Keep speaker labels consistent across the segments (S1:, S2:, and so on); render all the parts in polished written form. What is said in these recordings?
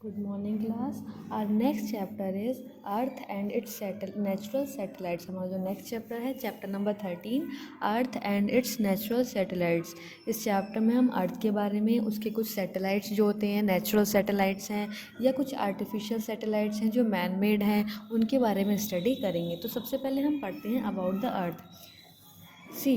S1: Good morning class. Our next chapter is Earth and its natural satellites. हमारा जो next chapter है chapter number 13 earth and it's natural satellites. इस chapter में हम अर्थ के बारे में, उसके कुछ सैटेलाइट्स जो होते हैं नेचुरल सैटेलाइट्स हैं या कुछ आर्टिफिशियल सैटेलाइट्स हैं जो मैन मेड हैं, उनके बारे में स्टडी करेंगे। तो सबसे पहले हम पढ़ते हैं अबाउट द अर्थ। सी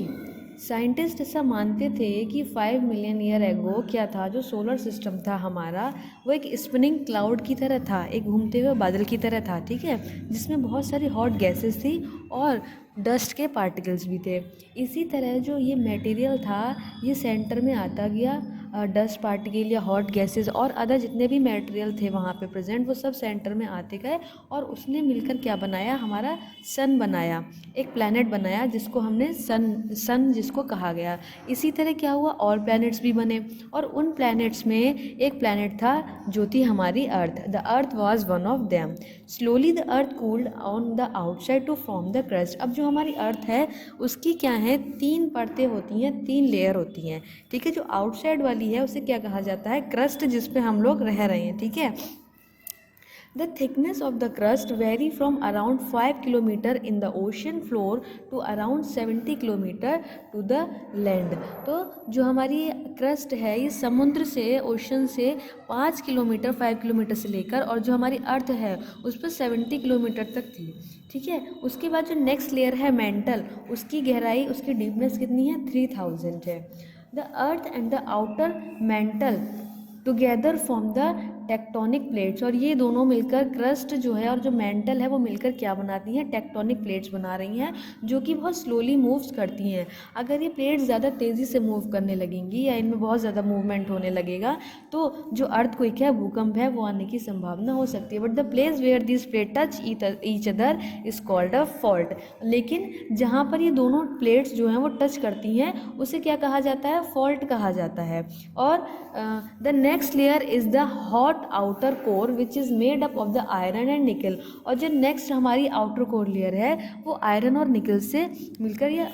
S1: साइंटिस्ट ऐसा मानते थे कि 5 मिलियन ईयर एगो क्या था, जो सोलर सिस्टम था हमारा वो एक स्पिनिंग क्लाउड की तरह था, एक घूमते हुए बादल की तरह था, ठीक है, जिसमें बहुत सारी हॉट गैसेस थी और डस्ट के पार्टिकल्स भी थे। इसी तरह जो ये मटेरियल था ये सेंटर में आता गया, डस्ट पार्टिकल या हॉट गैसेस और अदर जितने भी मटेरियल थे वहाँ पे प्रेजेंट वो सब सेंटर में आते गए और उसने मिलकर क्या बनाया, हमारा सन बनाया, एक प्लैनेट बनाया जिसको हमने सन जिसको कहा गया। इसी तरह क्या हुआ, और प्लैनेट्स भी बने और उन प्लैनेट्स में एक प्लैनेट था जो थी हमारी earth. The earth was one of them. Slowly the earth cooled on the outside to form the crust. अब जो हमारी अर्थ है उसकी क्या है, 3 परतें होती हैं, 3 लेयर होती हैं, ठीक है। जो आउटसाइड वाली है उसे क्या कहा जाता है, क्रस्ट, जिस पे हम लोग रह रहे हैं, ठीक है। The thickness of the crust vary from around 5 km in the ocean floor to around 70 km to the land। तो जो हमारी क्रस्ट है ये समुद्र से, ओशन से 5 किलोमीटर, 5 किलोमीटर से लेकर, और जो हमारी अर्थ है उस पर 70 किलोमीटर तक थी, ठीक है। उसके बाद जो नेक्स्ट लेयर है मेंटल, उसकी गहराई, उसकी डीपनेस कितनी है, 3000 है। The earth and the outer mental together form the tectonic plates. और ये दोनों मिलकर, क्रस्ट जो है और जो मेंटल है वो मिलकर क्या बनाती हैं, टेक्टोनिक प्लेट्स बना रही हैं, जो कि बहुत स्लोली मूव्स करती हैं। अगर ये प्लेट्स ज़्यादा तेज़ी से मूव करने लगेंगी या इनमें बहुत ज़्यादा मूवमेंट होने लगेगा तो जो अर्थक्वेक है, भूकंप है, वो आने की संभावना हो सकती है। But the place where this plate touch each other is called a fault. लेकिन जहाँ पर ये दोनों प्लेट्स जो हैं वो टच करती हैं उसे क्या कहा जाता है, फॉल्ट कहा जाता है। और the next layer is the hot outer core which is made up of the iron and निकल। और जो नेक्स्ट हमारी आउटर कोर लेयर है वो आयरन और निकल से मिलकर या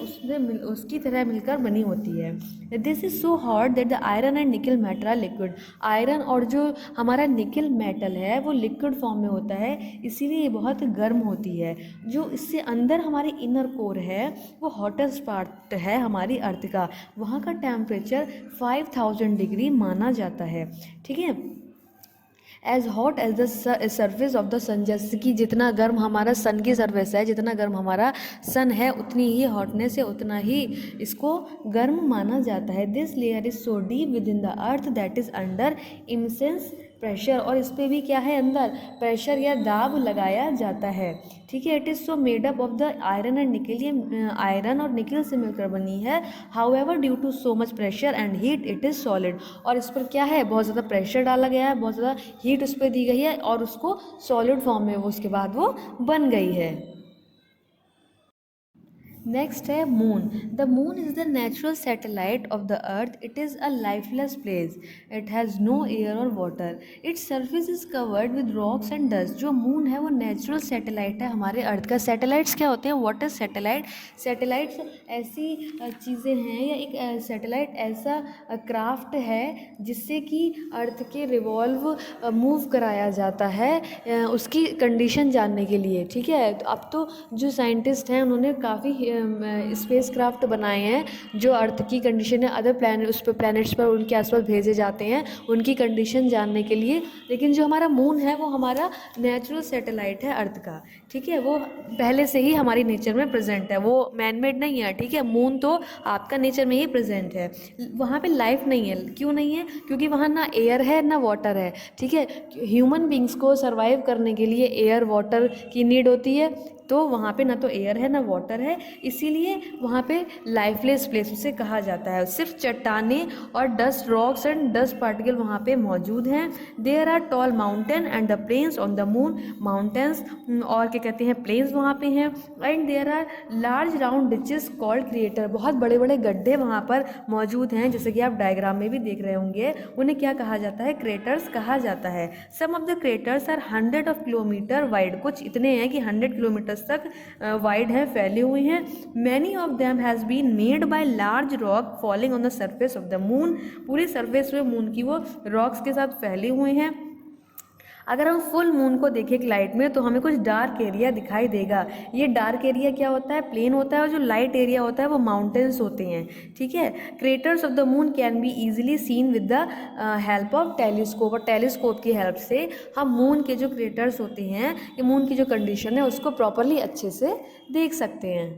S1: उसकी तरह मिलकर बनी होती है। This is so hot that the iron and nickel metal are liquid. Iron और जो हमारा निकल मेटल है वो लिक्विड फॉर्म में होता है, इसीलिए ये बहुत गर्म होती है। जो इससे अंदर हमारी इनर कोर है वो हॉटेस्ट पार्ट है हमारी अर्थ का, वहाँ का टेम्परेचर 5000 डिग्री माना जाता है, ठीक है। As hot as the surface of the sun, जैसे कि जितना गर्म हमारा सन की सर्फेस है, जितना गर्म हमारा सन है उतनी ही हॉटनेस है, उतना ही इसको गर्म माना जाता है। This layer is so deep within the earth that is under immense pressure. और इस पर भी क्या है, अंदर प्रेशर या दाब लगाया जाता है, ठीक है। It is so made up of the iron and nickel, ये आयरन और निकल से मिलकर बनी है। However due to so much pressure and heat it is solid. और इस पर क्या है, बहुत ज़्यादा प्रेशर डाला गया है, बहुत ज़्यादा हीट उस पर दी गई है और उसको सॉलिड फॉर्म में वो उसके बाद वो बन गई है। नेक्स्ट है moon. The moon is the natural satellite of the earth. It is a lifeless place. It has no air और water. Its surface is covered with rocks and dust. जो मून है वो नेचुरल सैटेलाइट है हमारे अर्थ का। Satellites क्या होते हैं, व्हाट इज सैटेलाइट? सैटेलाइट्स ऐसी चीज़ें हैं या एक सैटेलाइट ऐसा क्राफ्ट है जिससे कि अर्थ के रिवॉल्व मूव कराया जाता है उसकी कंडीशन जानने के लिए, ठीक है। तो अब तो जो साइंटिस्ट हैं उन्होंने काफ़ी स्पेस क्राफ्ट बनाए हैं जो अर्थ की कंडीशन है, अदर प्लानट, उस पर प्लैनेट्स पर उनके आसपास भेजे जाते हैं उनकी कंडीशन जानने के लिए। लेकिन जो हमारा मून है वो हमारा नेचुरल सैटेलाइट है अर्थ का, ठीक है। वो पहले से ही हमारी नेचर में प्रेजेंट है, वो मैन मेड नहीं है, ठीक है। मून तो आपका नेचर में ही प्रेजेंट है। वहाँ पे लाइफ नहीं है, क्यों नहीं है? क्योंकि वहाँ ना एयर है ना वाटर है, ठीक है। ह्यूमन बींग्स को सर्वाइव करने के लिए एयर वाटर की नीड होती है, तो वहाँ पे ना तो एयर है ना वाटर है, इसीलिए वहाँ पे लाइफलेस प्लेस उसे कहा जाता है। सिर्फ चट्टानें और dust, rocks and dust particle वहाँ पे मौजूद हैं। There are tall mountain and the plains on the moon. Mountains और क्या कहते हैं, प्लेन्स वहाँ पे हैं। And there are large round ditches called crater. बहुत बड़े बड़े गड्ढे वहाँ पर मौजूद हैं, जैसे कि आप डायग्राम में भी देख रहे होंगे। उन्हें क्या कहा जाता है, क्रेटर्स कहा जाता है। Some of the craters are 100 of kilometre wide. कुछ इतने हैं कि 100 किलोमीटर तक वाइड है, फैले हुए हैं। Many of them has been made by large rock falling on the surface of the moon. पूरे सरफेस में मून की वो रॉक्स के साथ फैले हुए हैं। अगर हम फुल मून को देखें एक लाइट में तो हमें कुछ डार्क एरिया दिखाई देगा। ये डार्क एरिया क्या होता है, प्लेन होता है, और जो लाइट एरिया होता है वो माउंटेन्स होते हैं, ठीक है। Craters of the moon can be easily seen with the help of telescope, और टेलीस्कोप की हेल्प से हम मून के जो क्रेटर्स होते हैं, ये मून की जो कंडीशन है उसको प्रॉपरली अच्छे से देख सकते हैं।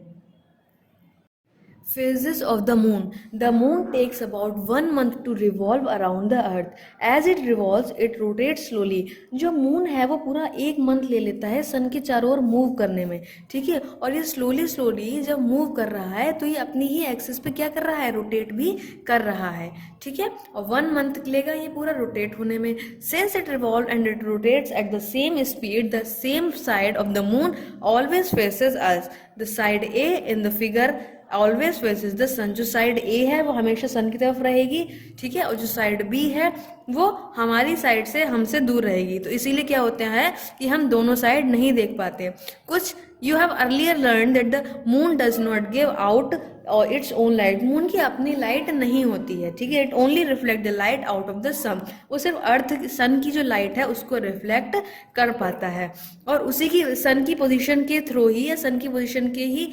S1: Phases of the moon. The moon takes about 1 month to revolve around the earth. As it revolves, it rotates slowly. जो मून है वो पूरा 1 मंथ ले लेता है सन के चारों ओर मूव करने में, ठीक है। और ये स्लोली जब मूव कर रहा है तो ये अपनी ही एक्सिस पे क्या कर रहा है, रोटेट भी कर रहा है, ठीक है। और 1 मंथ लेगा ये पूरा रोटेट होने में। Since it revolves and it rotates at the same speed, the same side of the moon always faces us. The side A in the figure always faces the sun. जो side ए है वो हमेशा सन की तरफ रहेगी, ठीक है, और जो साइड बी है वो हमारी साइड से हमसे दूर रहेगी। तो इसीलिए क्या होता है कि हम दोनों साइड नहीं देख पाते। कुछ you have earlier learn that the moon does not give out और इट्स ओन लाइट। मून की अपनी लाइट नहीं होती है, ठीक है। It only reflect the light out of the sun. वो सिर्फ अर्थ सन की जो लाइट है उसको रिफ्लेक्ट कर पाता है, और उसी की सन की पोजीशन के थ्रू ही या सन की पोजीशन के ही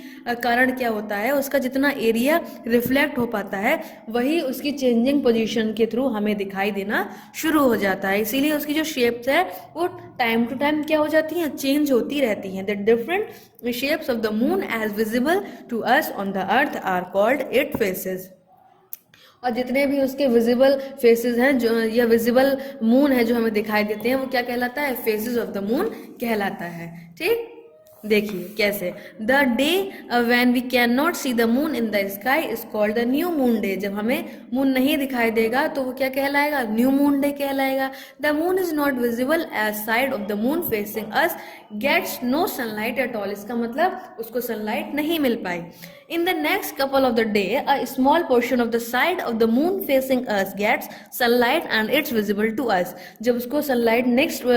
S1: कारण क्या होता है, उसका जितना एरिया रिफ्लेक्ट हो पाता है वही उसकी चेंजिंग पोजीशन के थ्रू हमें दिखाई देना शुरू हो जाता है। इसीलिए उसकी जो शेप्स है वो टाइम टू टाइम क्या हो जाती हैं, चेंज होती रहती हैं। The different shapes of the moon as visible to us on the earth are called it phases. और जितने भी उसके विजिबल फेसेस हैं जो या विजिबल मून है जो हमें दिखाई देते हैं वो क्या कहलाता है, फेसेस ऑफ द मून कहलाता है, ठीक। देखिए कैसे, the day when we can not see the moon in the sky is called the new moon day. जब हमें मून नहीं दिखाई देगा तो वो क्या कहलाएगा, न्यू मून डे कहलाएगा। The moon is not visible as side of the moon facing us gets no sunlight at all. इसका मतलब उसको सनलाइट नहीं मिल पाई। In the next couple of the day, a small portion of the side of the moon facing us gets sunlight and it's visible to us. जब उसको sunlight next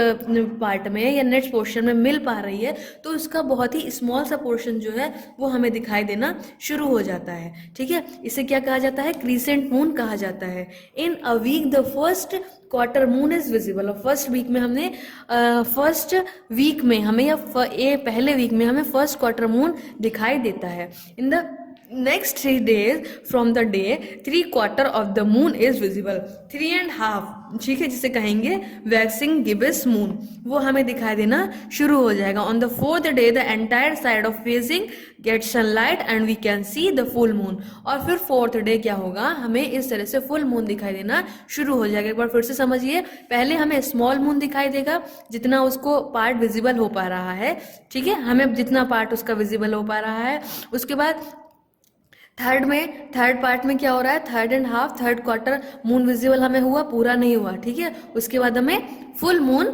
S1: part में या next portion में मिल पा रही है तो उसका बहुत ही small सा portion जो है वो हमें दिखाई देना शुरू हो जाता है, ठीक है। इसे क्या कहा जाता है, crescent moon कहा जाता है। In a week the first quarter moon is visible. और फर्स्ट वीक में हमने पहले वीक में हमें फर्स्ट क्वार्टर मून दिखाई देता है। इन the next 3 days from the day 3 quarter of the moon is visible. 3.5, ठीक है, जिसे कहेंगे वैक्सिंग गिब्स मून, वो हमें दिखाई देना शुरू हो जाएगा। On the 4th day the entire side of facing get sunlight and we can see the full moon. और फिर 4th day क्या होगा, हमें इस तरह से फुल मून दिखाई देना शुरू हो जाएगा। एक बार फिर से समझिए, पहले हमें स्मॉल मून दिखाई देगा जितना उसको पार्ट विजिबल हो पा रहा है, ठीक है, हमें जितना पार्ट उसका विजिबल हो पा रहा है। उसके बाद थर्ड पार्ट में क्या हो रहा है, 3.5 थर्ड क्वार्टर मून विजिबल हमें हुआ, पूरा नहीं हुआ, ठीक है। उसके बाद हमें फुल मून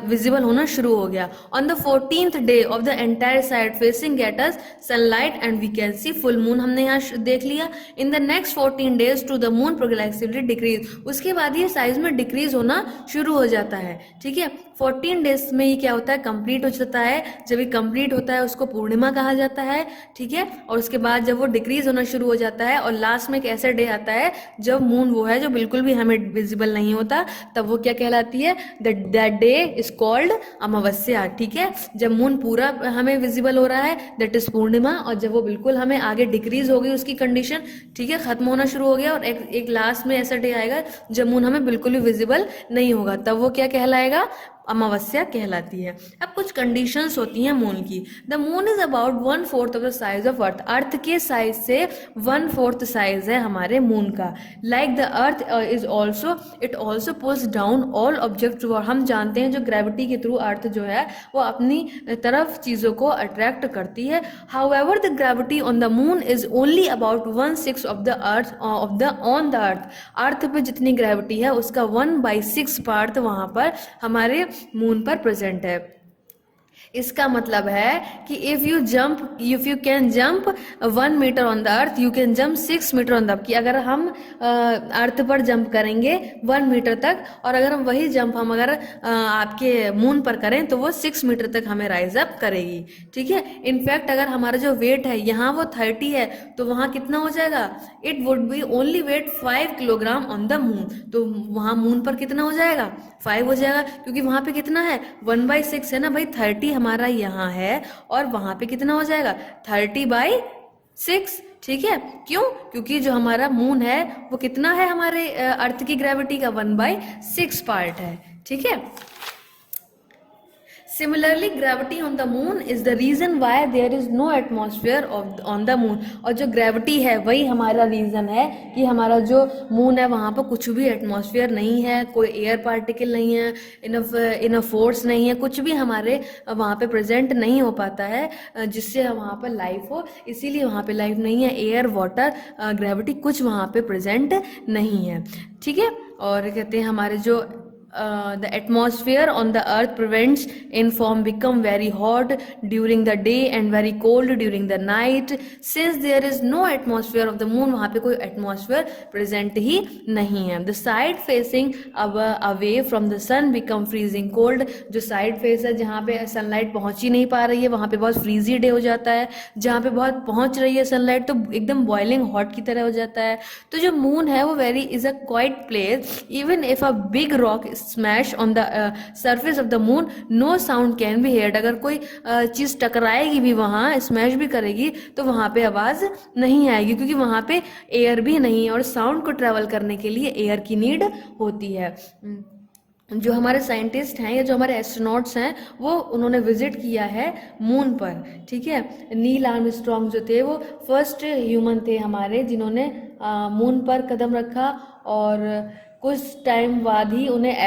S1: विजिबल होना शुरू हो गया। On the 14th day of the entire side facing get us sunlight and we can see full moon, हमने यहाँ देख लिया। In the next 14 days to the moon progressively decrease. उसके बाद ये साइज में डिक्रीज होना शुरू हो जाता है, ठीक है। 14 days में ये क्या होता है, कंप्लीट हो जाता है। जब ये कंप्लीट होता है उसको पूर्णिमा कहा जाता है, ठीक है। और उसके बाद जब वो डिक्रीज होना शुरू हो जाता है और लास्ट में एक ऐसा डे आता है जब मून वो है जो बिल्कुल भी हमें विजिबल नहीं होता, तब वो क्या कहलाती है, दैट डे इज कॉल्ड अमावस्या, ठीक है। जब मून पूरा हमें विजिबल हो रहा है दैट इज पूर्णिमा, और जब वो बिल्कुल हमें आगे डिक्रीज हो गई उसकी कंडीशन, ठीक है, खत्म होना शुरू हो गया और एक लास्ट में ऐसा डे आएगा जब मून हमें बिल्कुल भी विजिबल नहीं होगा, तब वो क्या कहलाएगा, अमावस्या कहलाती है। अब कुछ कंडीशंस होती हैं मून की। The moon is about 1/4 of the size of earth. Earth के साइज से 1/4 साइज है हमारे मून का। Like the earth is also it also pulls down all object. और हम जानते हैं जो ग्रेविटी के थ्रू अर्थ जो है वो अपनी तरफ चीज़ों को अट्रैक्ट करती है। However the gravity on the moon is only about 1/6 of the earth on the earth. Earth पे जितनी ग्रेविटी है उसका 1/6 पार्ट वहाँ पर हमारे मून पर प्रेजेंट है। इसका मतलब है कि if you can jump 1 meter on the earth, you can jump 6 meter on the, कि अगर हम अर्थ पर जंप करेंगे 1 मीटर तक, और अगर हम वही जंप हम अगर आपके मून पर करें तो वो 6 मीटर तक हमें राइज अप करेगी। ठीक है, इनफैक्ट अगर हमारा जो वेट है यहाँ वो 30 है, तो वहाँ कितना हो जाएगा, it would be only weight 5 kilogram on the moon, तो वहाँ मून पर कितना हो जाएगा, 5 हो जाएगा, क्योंकि वहाँ पे कितना है, 1/6 है ना भाई, 30 हमारा यहाँ है, और वहाँ पे कितना हो जाएगा, 30/6। ठीक है, क्यों, क्योंकि जो हमारा मून है वो कितना है, हमारे अर्थ की ग्रेविटी का 1/6 पार्ट है। ठीक है, Similarly, gravity on the moon is the reason why there is no atmosphere on the moon। और जो ग्रेविटी है वही हमारा रीज़न है कि हमारा जो मून है वहाँ पर कुछ भी एटमॉस्फेयर नहीं है, कोई एयर पार्टिकल नहीं है, इनफ फोर्स नहीं है, कुछ भी हमारे वहाँ पे प्रेजेंट नहीं हो पाता है जिससे वहाँ पर लाइफ हो, इसीलिए वहाँ पे लाइफ नहीं है। एयर, वाटर, ग्रेविटी कुछ वहाँ पे प्रेजेंट नहीं है। ठीक है, और कहते हैं हमारे जो the atmosphere on the earth prevents in form become very hot during the day and very cold during the night। since there is no atmosphere of the moon, वहाँ पे कोई atmosphere present ही नहीं है। the side facing away from the sun become freezing cold। जो side face है जहाँ पे sunlight पहुँच ही नहीं पा रही है वहाँ पे बहुत freezy day हो जाता है, जहाँ पे बहुत पहुँच रही है sunlight तो एकदम boiling hot की तरह हो जाता है। तो जो moon है वो very is a quiet place, even if a big rock smash on the surface of the moon no sound can be heard. अगर कोई चीज़ टकराएगी भी वहाँ, स्मैश भी करेगी, तो वहाँ पे आवाज़ नहीं आएगी, क्योंकि वहाँ पे एयर भी नहीं है, और साउंड को ट्रैवल करने के लिए एयर की नीड होती है। जो हमारे साइंटिस्ट हैं या जो हमारे एस्ट्रोनॉट्स हैं वो उन्होंने विजिट किया है मून पर। ठीक है, नील आर्मस्ट्रॉन्ग जो थे वो फर्स्ट ह्यूमन थे हमारे जिन्होंने मून पर कदम रखा, और कुछ टाइम बाद ही उन्हें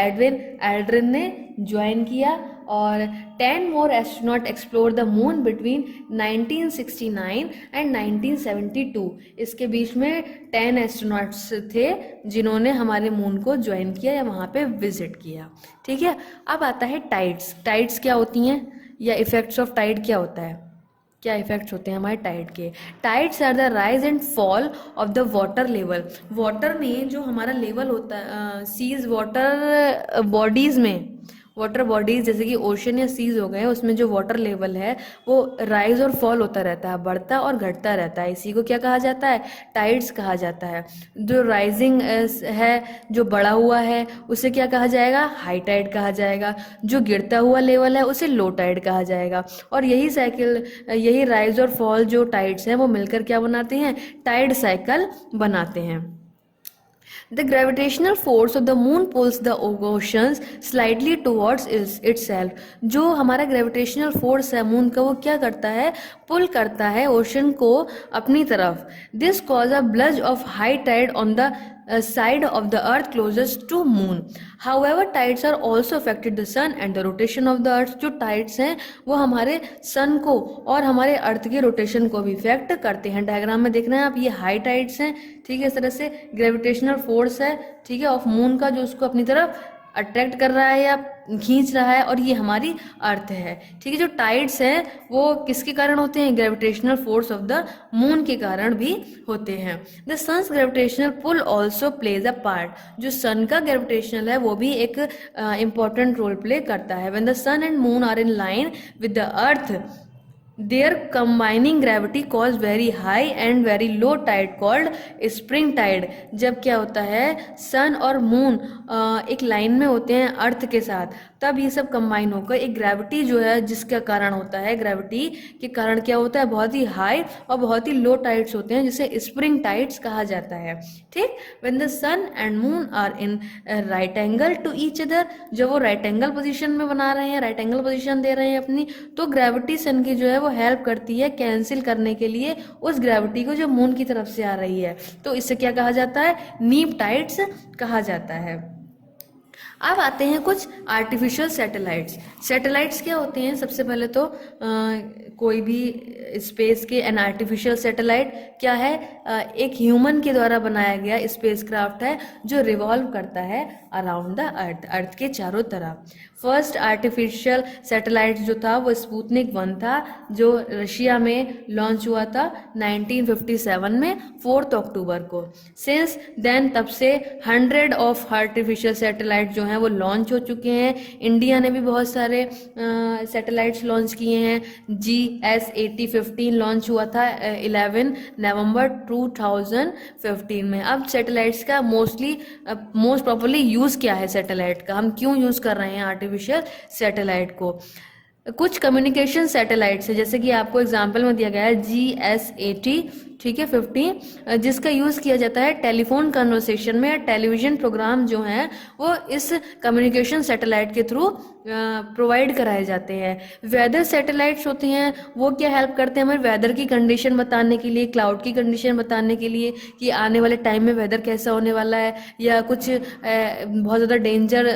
S1: एल्ड्रिन ने ज्वाइन किया, और 10 more astronaut explore the moon between 1969 and 1972। इसके बीच में 10 एस्ट्रोनॉट्स थे जिन्होंने हमारे मून को ज्वाइन किया या वहाँ पे विजिट किया। ठीक है, अब आता है टाइड्स। टाइड्स क्या होती हैं, या इफेक्ट्स ऑफ टाइड क्या होता है, क्या इफेक्ट्स होते हैं हमारे टाइड के। Tides are the rise and fall of the water level. Water में जो हमारा लेवल होता है सीज वाटर बॉडीज़ में, वाटर बॉडीज़ जैसे कि ओशन या सीज हो गए, उसमें जो वाटर लेवल है वो राइज और फॉल होता रहता है, बढ़ता और घटता रहता है। इसी को क्या कहा जाता है, टाइड्स कहा जाता है। जो राइजिंग है, जो बढ़ा हुआ है, उसे क्या कहा जाएगा, हाई टाइड कहा जाएगा। जो गिरता हुआ लेवल है उसे लो टाइड कहा जाएगा। और यही साइकिल, यही राइज और फॉल जो टाइड्स हैं वो मिलकर क्या बनाते हैं, टाइड साइकिल बनाते हैं। The gravitational force of the moon pulls the oceans slightly towards itself। जो हमारा ग्रेविटेशनल फोर्स है मून का वो क्या करता है, पुल करता है ओशन को अपनी तरफ। This cause a bulge of high tide on the side of the earth closest to moon। However, tides are also affected the sun and the rotation of the earth। जो tides हैं वो हमारे सन को और हमारे अर्थ के रोटेशन को भी इफेक्ट करते हैं। डायग्राम में देख रहे हैं आप, ये हाई टाइड्स हैं। ठीक है, इस तरह से ग्रेविटेशनल फोर्स है, ठीक है, ऑफ मून का, जो उसको अपनी तरफ अट्रैक्ट कर रहा है या खींच रहा है, और ये हमारी अर्थ है। ठीक है, जो टाइड्स हैं वो किसके कारण होते हैं, gravitational force of the moon के कारण भी होते हैं। The sun's gravitational pull also plays a part. जो सन का ग्रेविटेशनल है वो भी एक इम्पॉर्टेंट रोल प्ले करता है। When the sun and moon are in line with the earth, their combining gravity cause very high and very low tide called spring tide। जब क्या होता है, सन और मून एक लाइन में होते हैं अर्थ के साथ, तब ये सब कंबाइन होकर एक ग्रेविटी जो है जिसका कारण होता है, ग्रेविटी के कारण क्या होता है, बहुत ही हाई और बहुत ही लो टाइड्स होते हैं, जिसे स्प्रिंग टाइड्स कहा जाता है। ठीक, when the sun and moon are in right angle to each other, जब वो राइट एंगल पोजीशन में बना रहे हैं, राइट एंगल पोजीशन दे रहे हैं अपनी, तो ग्रेविटी सन की जो है वो हेल्प करती है कैंसिल करने के लिए उस ग्रेविटी को जो मून की तरफ से आ रही है। तो इससे क्या कहा जाता है, नीप टाइड्स कहा जाता है। अब आते हैं कुछ आर्टिफिशियल सैटेलाइट्स। सैटेलाइट्स क्या होते हैं? सबसे पहले तो कोई भी स्पेस के एन आर्टिफिशियल सैटेलाइट क्या है? एक ह्यूमन के द्वारा बनाया गया स्पेसक्राफ्ट है जो रिवॉल्व करता है अराउंड द अर्थ के चारों तरफ। फर्स्ट आर्टिफिशियल सैटेलाइट जो था वो स्पुतनिक 1 था, जो रशिया में लॉन्च हुआ था 1957 में 4 अक्टूबर को। सिंस देन तब से 100 ऑफ आर्टिफिशियल सैटेलाइट जो हैं वो लॉन्च हो चुके हैं। इंडिया ने भी बहुत सारे सैटेलाइट्स लॉन्च किए हैं। GS8015 लॉन्च हुआ था 11 नवंबर 2015 में। अब सैटेलाइट्स का मोस्ट प्रॉपरली यूज़ क्या है सैटेलाइट का, हम क्यों यूज़ कर रहे हैं आर्टिफिशियल सैटेलाइट को? कुछ कम्युनिकेशन सैटेलाइट्स है, जैसे कि आपको एग्जांपल में दिया गया है GS80, ठीक है, 15, जिसका यूज़ किया जाता है टेलीफोन कन्वर्सेशन में। टेलीविज़न प्रोग्राम जो हैं वो इस कम्युनिकेशन सैटेलाइट के थ्रू प्रोवाइड कराए जाते हैं। वेदर सैटेलाइट्स होते हैं, वो क्या हेल्प करते हैं हमें वेदर की कंडीशन बताने के लिए, क्लाउड की कंडीशन बताने के लिए कि आने वाले टाइम में वेदर कैसा होने वाला है, या कुछ बहुत ज़्यादा डेंजर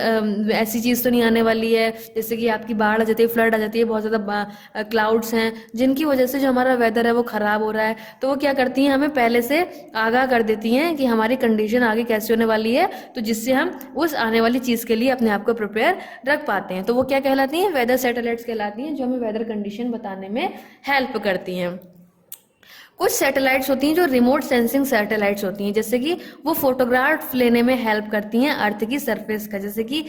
S1: ऐसी चीज़ तो नहीं आने वाली है, जैसे कि आपकी बाढ़ आ जाती है, फ्लड आ जाती है, बहुत ज़्यादा क्लाउड्स हैं जिनकी वजह से जो हमारा वेदर है वो ख़राब हो रहा है। तो वो क्या करती हैं, हमें पहले से आगाह कर देती हैं कि हमारी कंडीशन आगे कैसे होने वाली है, तो जिससे हम उस आने वाली चीज़ के लिए अपने आप को प्रिपेयर रख पाते हैं। तो वो क्या कहलाती हैं? वेदर सैटेलाइट्स कहलाती हैं, जो हमें वेदर कंडीशन बताने में हेल्प करती हैं। कुछ सैटेलाइट्स होती हैं जो रिमोट सेंसिंग सैटेलाइट्स होती हैं, जैसे कि वो फोटोग्राफ लेने में हेल्प करती हैं अर्थ की सरफेस का, जैसे कि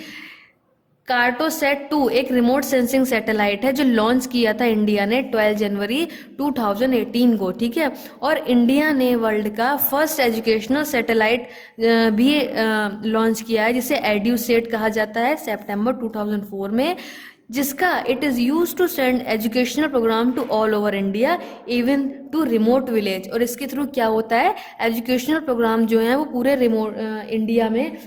S1: कार्टोसैट 2 एक रिमोट सेंसिंग सैटेलाइट है जो लॉन्च किया था इंडिया ने 12 जनवरी 2018 को, ठीक है। और इंडिया ने वर्ल्ड का फर्स्ट एजुकेशनल सैटेलाइट भी लॉन्च किया है, जिसे एड्यूसेट कहा जाता है, सितंबर 2004 में, जिसका it is use to send educational program to all over India even to remote village. और इसके थ्रू क्या होता है, एजुकेशनल प्रोग्राम जो हैं वो पूरे रिमोट इंडिया में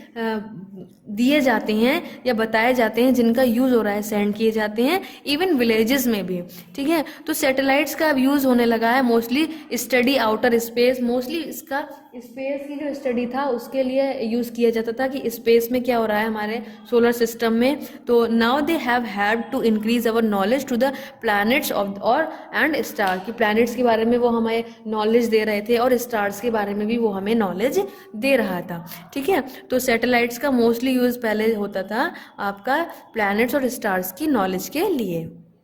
S1: दिए जाते हैं या बताए जाते हैं, जिनका यूज़ हो रहा है, सेंड किए जाते हैं इवन विलेजेस में भी, ठीक है। तो सैटेलाइट्स का अब यूज़ होने लगा है mostly study outer space. Mostly इसका स्पेस की जो स्टडी था उसके लिए यूज़ किया जाता था कि स्पेस में क्या हो रहा है हमारे सोलर सिस्टम में। तो now they have had to increase our knowledge to the planets of our and star, कि प्लैनेट्स के बारे में वो हमें नॉलेज दे रहे थे और स्टार्स के बारे में भी वो हमें नॉलेज दे रहा था, ठीक है। तो सैटेलाइट्स का मोस्टली यूज़ पहले होता था आपका प्लैनेट्स और स्टार्स की नॉलेज के लिए।